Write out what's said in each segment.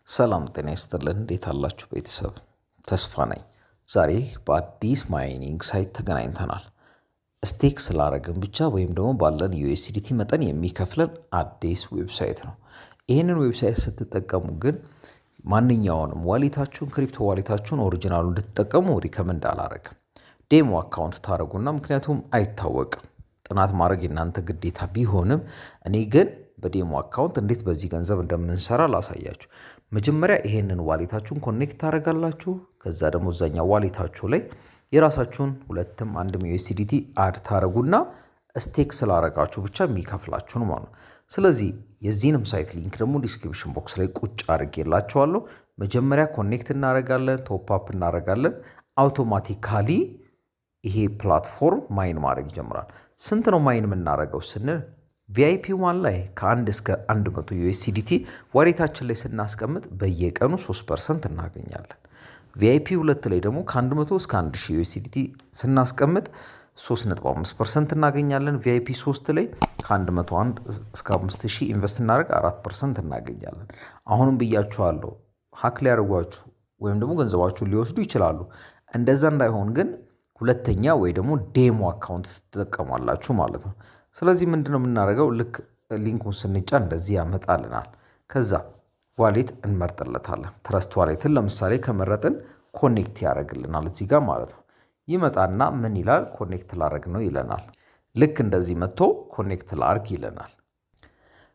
ሰላም ጤና ይስጥልን። እንዴት አላችሁ ቤተሰብ? ተስፋ ነኝ። ዛሬ በአዲስ ማይኒንግ ሳይት ተገናኝተናል። ስቴክ ስላረግን ብቻ ወይም ደግሞ ባለን ዩኤስዲቲ መጠን የሚከፍለን አዲስ ዌብሳይት ነው። ይህንን ዌብሳይት ስትጠቀሙ ግን ማንኛውንም ዋሌታችሁን ክሪፕቶ ዋሌታችሁን ኦሪጂናሉ እንድትጠቀሙ ሪከመንድ አላረግም። ዴሞ አካውንት ታደረጉና ምክንያቱም አይታወቅም ጥናት ማድረግ የእናንተ ግዴታ ቢሆንም እኔ ግን በዴሞ አካውንት እንዴት በዚህ ገንዘብ እንደምንሰራ ላሳያችሁ። መጀመሪያ ይሄንን ዋሌታችሁን ኮኔክት ታደርጋላችሁ። ከዛ ደግሞ እዛኛው ዋሌታችሁ ላይ የራሳችሁን ሁለትም አንድም ዩኤስዲቲ አድ ታደርጉና ስቴክ ስላረጋችሁ ብቻ የሚከፍላችሁን ማለት ነው። ስለዚህ የዚህንም ሳይት ሊንክ ደግሞ ዲስክሪፕሽን ቦክስ ላይ ቁጭ አድርጌላችኋለሁ። መጀመሪያ ኮኔክት እናደርጋለን፣ ቶፕ አፕ እናደርጋለን። አውቶማቲካሊ ይሄ ፕላትፎርም ማይን ማድረግ ይጀምራል። ስንት ነው ማይን የምናደርገው ስንል ቪአይፒ ዋን ላይ ከ1 እስከ 100 ዩኤስዲቲ ዋሌታችን ላይ ስናስቀምጥ በየቀኑ 3% እናገኛለን። ቪአይፒ 2 ላይ ደግሞ ከ100 እስከ 1000 ዩኤስዲቲ ስናስቀምጥ 3.5% እናገኛለን። ቪአይፒ 3 ላይ ከ101 እስከ 5000 ኢንቨስት እናደርግ 4% እናገኛለን። አሁንም ብያችኋለሁ ሀክ ሊያደርጓችሁ ወይም ደግሞ ገንዘባችሁን ሊወስዱ ይችላሉ። እንደዛ እንዳይሆን ግን ሁለተኛ ወይ ደግሞ ዴሞ አካውንት ትጠቀማላችሁ ማለት ነው። ስለዚህ ምንድነው የምናደርገው? ልክ ሊንኩን ስንጫን እንደዚህ ያመጣልናል። ከዛ ዋሌት እንመርጥለታለን። ትረስት ዋሌትን ለምሳሌ ከመረጥን ኮኔክት ያደርግልናል እዚህ ጋር ማለት ነው። ይመጣና ምን ይላል? ኮኔክት ላረግ ነው ይለናል። ልክ እንደዚህ መጥቶ ኮኔክት ላርግ ይለናል።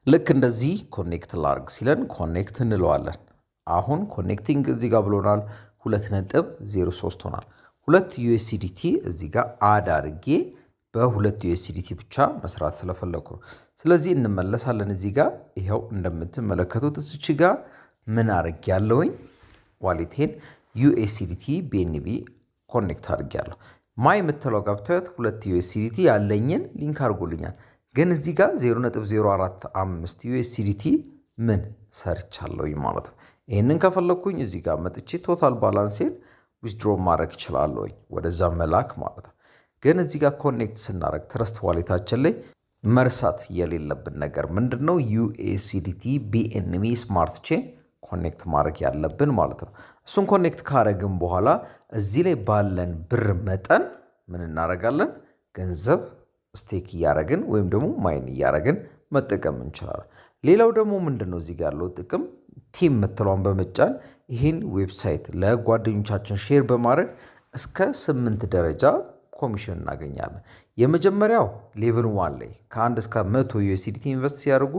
ልክ እንደዚህ ኮኔክት ላርግ ሲለን ኮኔክት እንለዋለን። አሁን ኮኔክቲንግ እዚህ ጋር ብሎናል። 2.03 ሆናል። 2 ዩኤስዲቲ እዚህ ጋር አድ አድርጌ በ2 ዩኤስዲቲ ብቻ መስራት ስለፈለኩ ነው። ስለዚህ እንመለሳለን። እዚህ ጋር ይኸው እንደምትመለከቱት እዚች ጋር ምን አርግ ያለውኝ ዋሌቴን ዩኤስዲቲ ቢኤንቢ ኮኔክት አድርግ ያለሁ ማይ የምትለው ገብታዩት 2 ዩኤስዲቲ ያለኝን ሊንክ አድርጎልኛል። ግን እዚህ ጋር 0.045 ዩኤስዲቲ ምን ሰርቻለሁኝ ማለት ነው። ይህንን ከፈለኩኝ እዚህ ጋር መጥቼ ቶታል ባላንሴን ዊዝድሮ ማድረግ እችላለሁኝ ወደዛ መላክ ማለት ነው። ግን እዚህ ጋር ኮኔክት ስናደርግ ትረስት ዋሌታችን ላይ መርሳት የሌለብን ነገር ምንድነው? ዩኤስዲቲ ቢኤንቢ ስማርት ቼን ኮኔክት ማድረግ ያለብን ማለት ነው። እሱን ኮኔክት ካረግን በኋላ እዚህ ላይ ባለን ብር መጠን ምን እናደርጋለን? ገንዘብ ስቴክ እያረግን ወይም ደግሞ ማይን እያረግን መጠቀም እንችላለን። ሌላው ደግሞ ምንድነው እዚህ ጋር ያለው ጥቅም ቲም የምትለውን በመጫን ይህን ዌብሳይት ለጓደኞቻችን ሼር በማድረግ እስከ 8 ደረጃ ኮሚሽን እናገኛለን። የመጀመሪያው ሌቭል 1 ላይ ከ1 እስከ 100 ዩኤስዲቲ ኢንቨስት ሲያደርጉ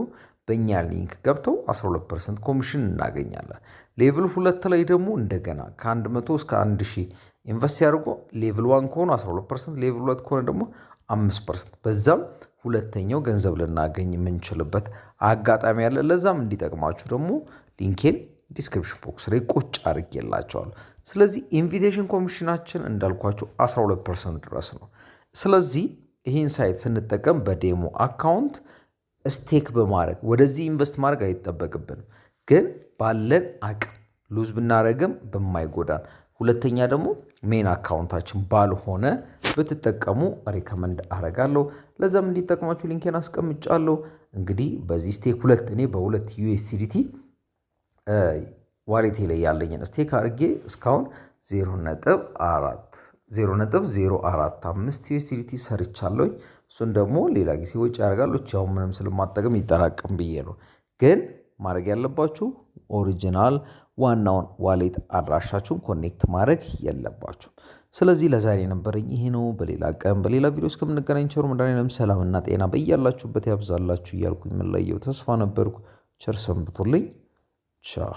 በእኛ ሊንክ ገብተው 12% ኮሚሽን እናገኛለን። ሌቭል 2 ላይ ደግሞ እንደገና ከ100 እስከ 1000 ኢንቨስት ሲያደርጉ ሌቭል 1 ከሆኑ 12%፣ ሌቭል 2 ከሆነ ደግሞ 5%። በዛም ሁለተኛው ገንዘብ ልናገኝ የምንችልበት አጋጣሚ ያለ። ለዛም እንዲጠቅማችሁ ደግሞ ሊንኬን ዲስክሪፕሽን ቦክስ ላይ ቁጭ አድርጌላቸዋለሁ። ስለዚህ ኢንቪቴሽን ኮሚሽናችን እንዳልኳቸው 12% ድረስ ነው። ስለዚህ ይህን ሳይት ስንጠቀም በዴሞ አካውንት ስቴክ በማድረግ ወደዚህ ኢንቨስት ማድረግ አይጠበቅብንም። ግን ባለን አቅም ሉዝ ብናደረግም በማይጎዳን፣ ሁለተኛ ደግሞ ሜን አካውንታችን ባልሆነ ብትጠቀሙ ሪከመንድ አረጋለሁ። ለዛም እንዲጠቅማችሁ ሊንኬን አስቀምጫለሁ። እንግዲህ በዚህ ስቴክ እኔ በ2 ዩኤስዲቲ ዋሌቴ ላይ ያለኝን ስቴክ አድርጌ እስካሁን 0.045 ዩኤስዲቲ ሰርቻለሁኝ። እሱን ደግሞ ሌላ ጊዜ ወጪ ያደርጋለሁ። አሁን ምንም ስለማጠቀም ይጠራቀም ብዬ ነው። ግን ማድረግ ያለባችሁ ኦሪጂናል ዋናውን ዋሌት አድራሻችሁን ኮኔክት ማድረግ የለባችሁ። ስለዚህ ለዛሬ የነበረኝ ይሄ ነው። በሌላ ቀን በሌላ ቪዲዮ እስከምንገናኝ ቸር መድኃኔዓለም ሰላምና ጤና በያላችሁበት ያብዛላችሁ እያልኩ የምለየው ተስፋ ነበርኩ። ቸር ሰንብቱልኝ። ቻው